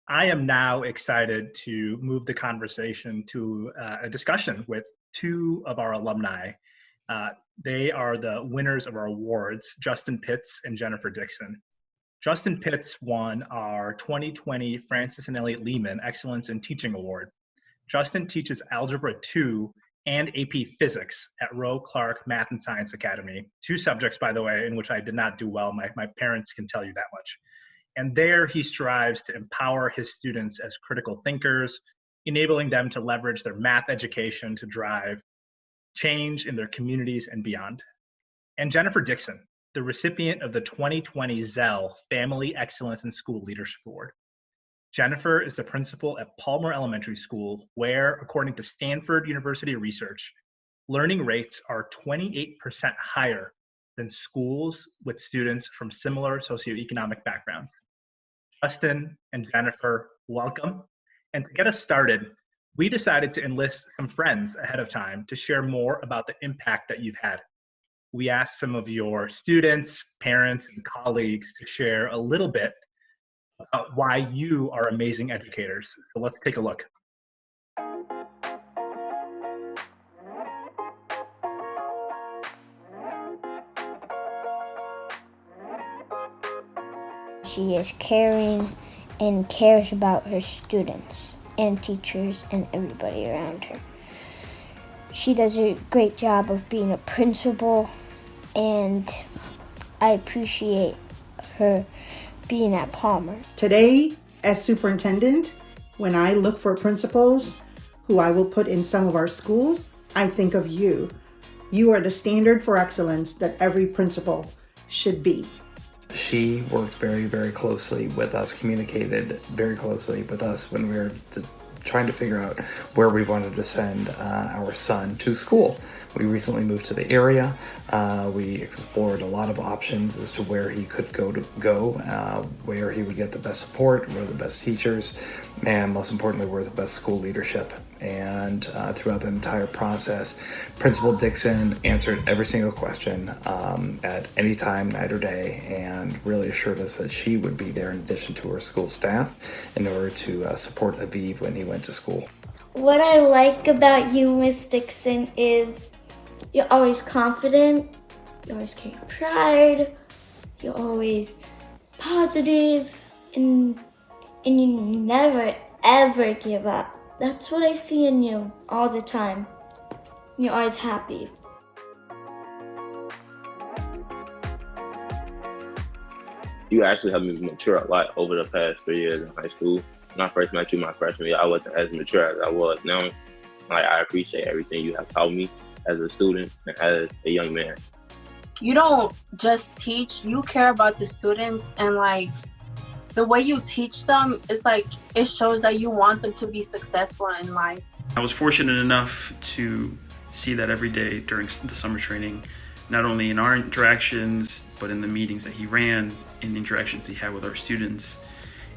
I am now excited to move the conversation to a discussion with two of our alumni. Uh, they are the winners of our awards, Justin Pitts and Jennifer Dixon. Justin Pitts won our 2020 Francis and Elliot Lehman Excellence in Teaching Award. Justin teaches Algebra 2 and AP Physics at Rowe-Clark Math Science Academy. Two subjects, by the way, in which I did not do well. My parents can tell you that much. And there he strives to empower his students as critical thinkers, enabling them to leverage their math education to drive change in their communities and beyond. And Jennifer Dixon, the recipient of the 2020 Zell Family Excellence in School Leadership Award. Jennifer is the principal at Palmer Elementary School, where, according to Stanford University research, learning rates are 28% higher than schools with students from similar socioeconomic backgrounds. Justin and Jennifer, welcome. And to get us started, we decided to enlist some friends ahead of time to share more about the impact that you've had. We asked some of your students, parents, and colleagues to share a little bit about why you are amazing educators. So let's take a look. She is caring and cares about her students and teachers and everybody around her. She does a great job of being a principal, and I appreciate her being at Palmer. Today, as superintendent, when I look for principals who I will put in some of our schools, I think of you. You are the standard for excellence that every principal should be. She worked very, very closely with us, communicated very closely with us when we were trying to figure out where we wanted to send our son to school. We recently moved to the area. We explored a lot of options as to where he could go, where he would get the best support, where the best teachers, and most importantly, where the best school leadership. And throughout the entire process, Principal Dixon answered every single question at any time, night or day, and really assured us that she would be there in addition to her school staff in order to support Aviv when he went to school. What I like about you, Miss Dixon, is you're always confident, you always carry pride, you're always positive, and you never ever give up. That's what I see in you all the time. You're always happy. You actually helped me mature a lot over the past 3 years in high school. When I first met you my freshman year, I wasn't as mature as I was now. I appreciate everything you have taught me as a student and as a young man. You don't just teach, you care about the students, and the way you teach them is it shows that you want them to be successful in life. I was fortunate enough to see that every day during the summer training, not only in our interactions, but in the meetings that he ran, in the interactions he had with our students.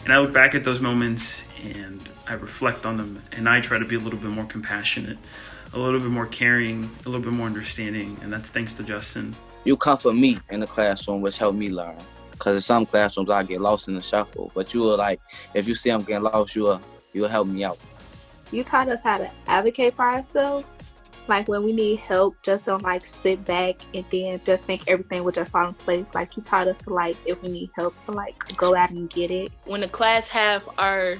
And I look back at those moments and I reflect on them, and I try to be a little bit more compassionate, a little bit more caring, a little bit more understanding, and that's thanks to Justin. You comfort me in the classroom, which helped me learn. Because in some classrooms, I get lost in the shuffle. But you will if you see I'm getting lost, you'll help me out. You taught us how to advocate for ourselves. When we need help, just don't sit back and then just think everything will just fall in place. You taught us to if we need help to go out and get it. When the class have our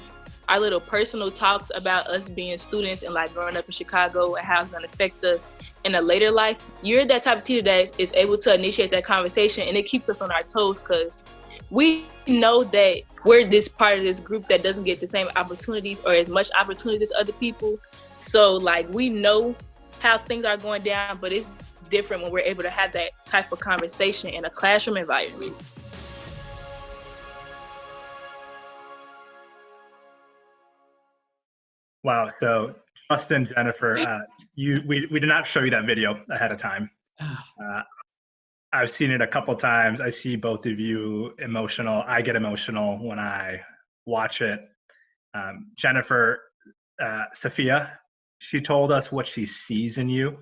little personal talks about us being students and growing up in Chicago and how it's going to affect us in a later life, you're that type of teacher that is able to initiate that conversation, and it keeps us on our toes because we know that we're this part of this group that doesn't get the same opportunities or as much opportunities as other people. So we know how things are going down, but it's different when we're able to have that type of conversation in a classroom environment. Wow. So Justin, Jennifer, we did not show you that video ahead of time. I've seen it a couple times. I see both of you emotional. I get emotional when I watch it. Jennifer, Sophia, she told us what she sees in you,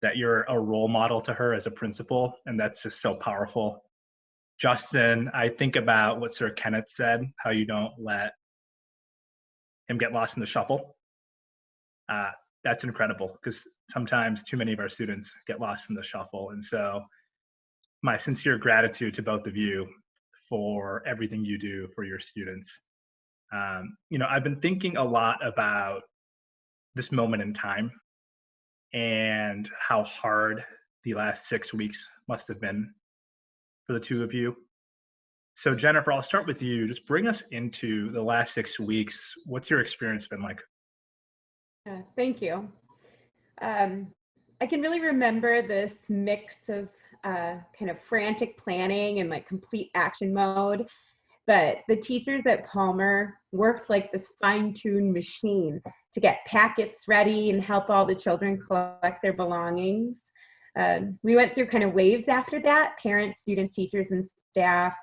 that you're a role model to her as a principal, and that's just so powerful. Justin, I think about what Sir Kenneth said, how you don't let him get lost in the shuffle. That's incredible, because sometimes too many of our students get lost in the shuffle. And so my sincere gratitude to both of you for everything you do for your students. I've been thinking a lot about this moment in time and how hard the last 6 weeks must have been for the two of you. So Jennifer, I'll start with you. Just bring us into the last 6 weeks. What's your experience been like? Thank you. I can really remember this mix of kind of frantic planning and like complete action mode. But the teachers at Palmer worked like this fine-tuned machine to get packets ready and help all the children collect their belongings. We went through kind of waves after that, parents, students, teachers, and staff,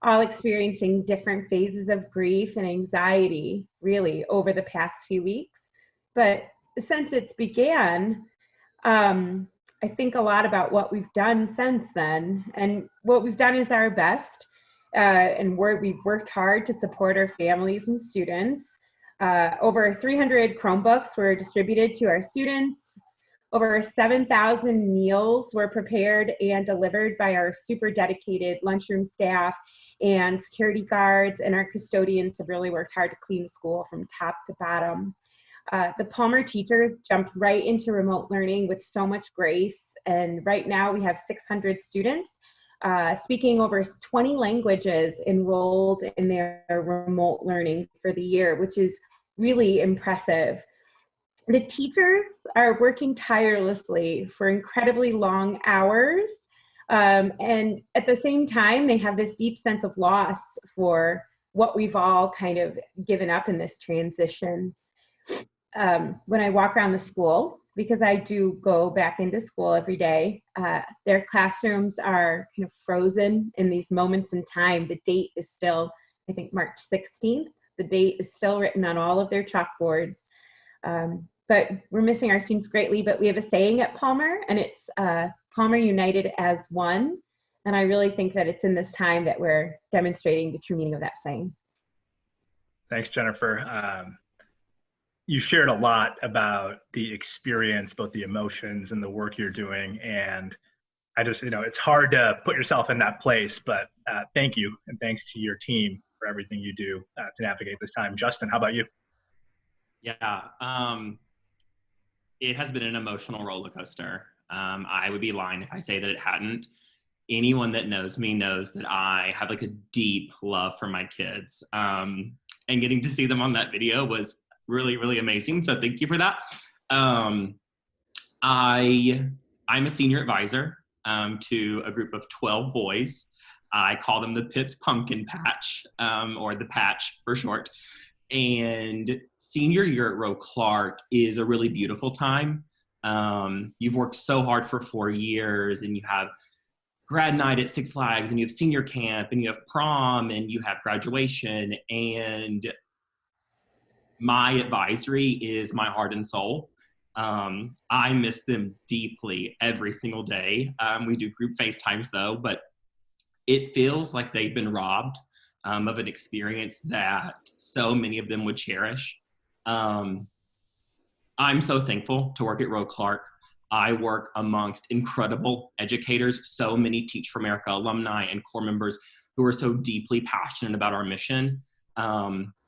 all experiencing different phases of grief and anxiety, really, over the past few weeks. But since it's began, I think a lot about what we've done since then. And what we've done is our best. And we've worked hard to support our families and students. Over 300 Chromebooks were distributed to our students. Over 7,000 meals were prepared and delivered by our super dedicated lunchroom staff, and security guards and our custodians have really worked hard to clean the school from top to bottom. The Palmer teachers jumped right into remote learning with so much grace, and right now we have 600 students speaking over 20 languages enrolled in their remote learning for the year, which is really impressive. The teachers are working tirelessly for incredibly long hours, and at the same time, they have this deep sense of loss for what we've all kind of given up in this transition. When I walk around the school, because I do go back into school every day, their classrooms are kind of frozen in these moments in time. The date is still, I think, March 16th. The date is still written on all of their chalkboards. But we're missing our students greatly, but we have a saying at Palmer, and it's Palmer United as One. And I really think that it's in this time that we're demonstrating the true meaning of that saying. Thanks, Jennifer. You shared a lot about the experience, both the emotions and the work you're doing. And I just, it's hard to put yourself in that place, but thank you. And thanks to your team for everything you do to navigate this time. Justin, how about you? Yeah, it has been an emotional roller coaster. I would be lying if I say that it hadn't. Anyone that knows me knows that I have like a deep love for my kids. And getting to see them on that video was really, really amazing. So thank you for that. I'm a senior advisor to a group of 12 boys. I call them the Pitts Pumpkin Patch, or the Patch for short. And senior year at Rowe-Clark is a really beautiful time. You've worked so hard for 4 years, and you have grad night at Six Flags, and you have senior camp, and you have prom, and you have graduation. And my advisory is my heart and soul. I miss them deeply every single day. We do group FaceTimes though, but it feels like they've been robbed of an experience that so many of them would cherish. I'm so thankful to work at Rowe-Clark. I work amongst incredible educators, so many Teach for America alumni and core members who are so deeply passionate about our mission.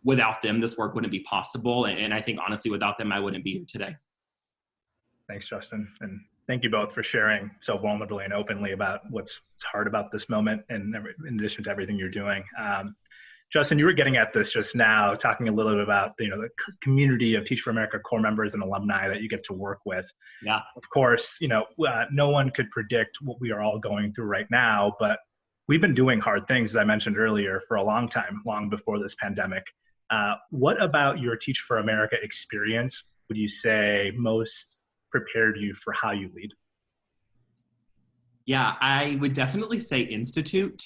Without them, this work wouldn't be possible. And I think, honestly, without them, I wouldn't be here today. Thanks, Justin. And thank you both for sharing so vulnerably and openly about what's hard about this moment, and in addition to everything you're doing. Justin, you were getting at this just now, talking a little bit about the community of Teach for America core members and alumni that you get to work with. Yeah. Of course, no one could predict what we are all going through right now, but we've been doing hard things, as I mentioned earlier, for a long time, long before this pandemic. What about your Teach for America experience would you say most prepared you for how you lead? Yeah, I would definitely say Institute.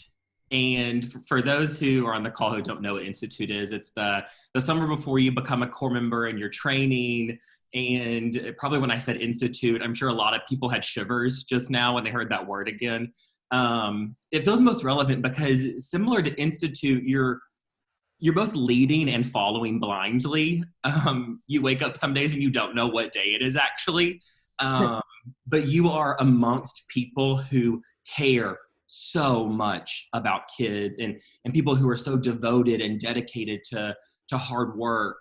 And for those who are on the call who don't know what Institute is, it's the summer before you become a core member and you're training. And probably when I said Institute, I'm sure a lot of people had shivers just now when they heard that word again. It feels most relevant because similar to Institute, you're you're both leading and following blindly. You wake up some days and you don't know what day it is actually. But you are amongst people who care so much about kids and people who are so devoted and dedicated to hard work.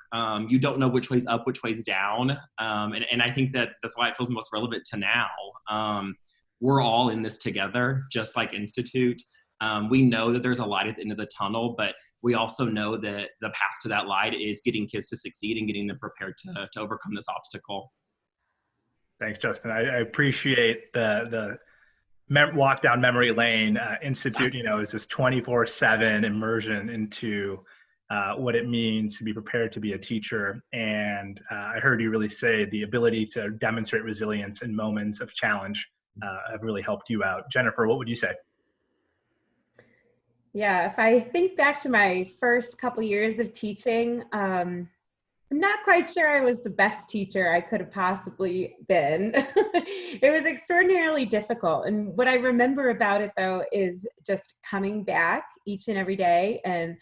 You don't know which way's up, which way's down. And I think that's why it feels most relevant to now. We're all in this together, just like Institute. We know that there's a light at the end of the tunnel, but we also know that the path to that light is getting kids to succeed and getting them prepared to overcome this obstacle. Thanks, Justin. I appreciate the walk down memory lane. Institute, is this 24/7 immersion into what it means to be prepared to be a teacher. And I heard you really say the ability to demonstrate resilience in moments of challenge have really helped you out. Jennifer, what would you say? Yeah, if I think back to my first couple years of teaching, I'm not quite sure I was the best teacher I could have possibly been. It was extraordinarily difficult. And what I remember about it, though, is just coming back each and every day. And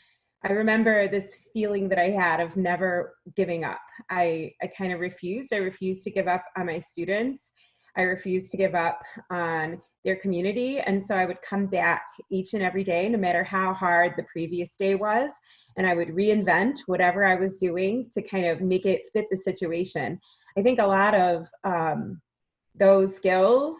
I remember this feeling that I had of never giving up. I kind of refused. I refused to give up on my students. I refused to give up on their community. And so I would come back each and every day, no matter how hard the previous day was. And I would reinvent whatever I was doing to kind of make it fit the situation. I think a lot of those skills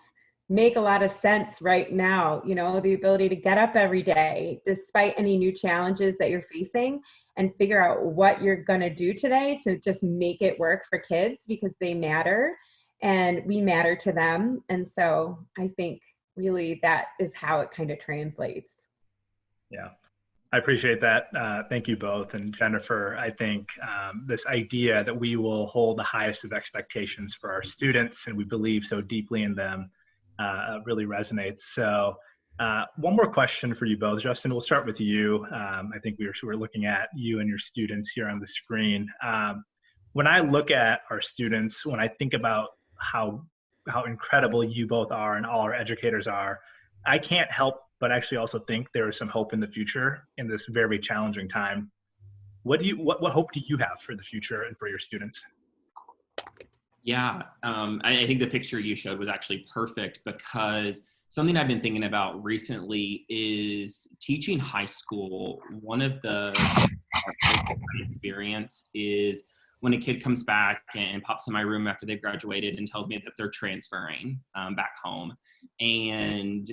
make a lot of sense right now. The ability to get up every day, despite any new challenges that you're facing, and figure out what you're going to do today to just make it work for kids, because they matter and we matter to them. And so I think really that is how it kind of translates. Yeah. I appreciate that. Thank you both. And Jennifer, I think this idea that we will hold the highest of expectations for our students and we believe so deeply in them really resonates. So one more question for you both. Justin, we'll start with you. I think we're looking at you and your students here on the screen. When I look at our students, when I think about how incredible you both are and all our educators are, I can't help but actually also think there is some hope in the future in this very challenging time. What hope do you have for the future and for your students? Yeah, I think the picture you showed was actually perfect, because something I've been thinking about recently is teaching high school. One of the experience is when a kid comes back and pops in my room after they've graduated and tells me that they're transferring back home. And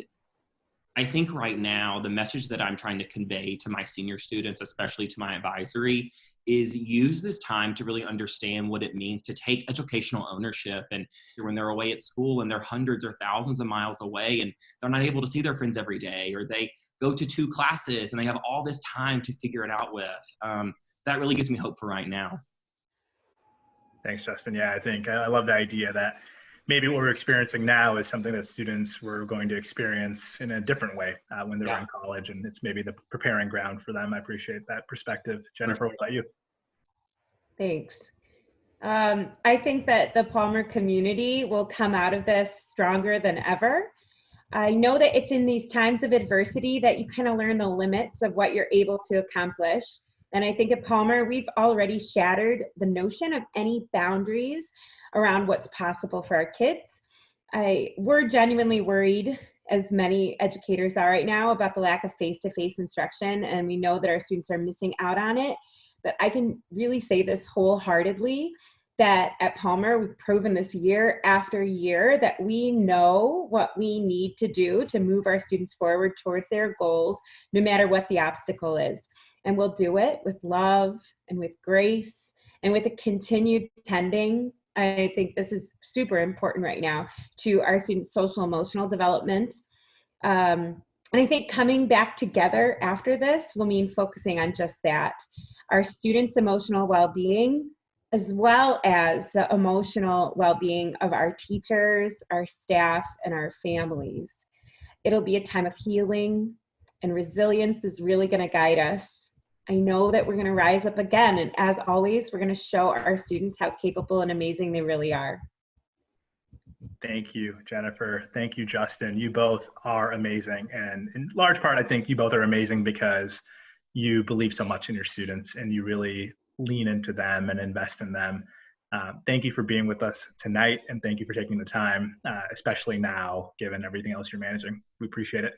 I think right now, the message that I'm trying to convey to my senior students, especially to my advisory, is use this time to really understand what it means to take educational ownership. And when they're away at school and they're hundreds or thousands of miles away and they're not able to see their friends every day, or they go to 2 classes and they have all this time to figure it out with, that really gives me hope for right now. Thanks, Justin. Yeah, I think I love the idea that maybe what we're experiencing now is something that students were going to experience in a different way when they're in college, and it's maybe the preparing ground for them. I appreciate that perspective. Jennifer, what about you? Thanks. I think that the Palmer community will come out of this stronger than ever. I know that it's in these times of adversity that you kind of learn the limits of what you're able to accomplish. And I think at Palmer, we've already shattered the notion of any boundaries around what's possible for our kids. We're genuinely worried, as many educators are right now, about the lack of face-to-face instruction, and we know that our students are missing out on it. But I can really say this wholeheartedly, that at Palmer, we've proven this year after year that we know what we need to do to move our students forward towards their goals, no matter what the obstacle is. And we'll do it with love and with grace and with a continued tending. I think this is super important right now to our students' social emotional development. And I think coming back together after this will mean focusing on just that, our students' emotional well-being, as well as the emotional well-being of our teachers, our staff, and our families. It'll be a time of healing, and resilience is really going to guide us. I know that we're going to rise up again, and as always, we're going to show our students how capable and amazing they really are. Thank you, Jennifer. Thank you, Justin. You both are amazing, and in large part, I think you both are amazing because you believe so much in your students and you really lean into them and invest in them. Thank you for being with us tonight, and thank you for taking the time, especially now, given everything else you're managing. We appreciate it.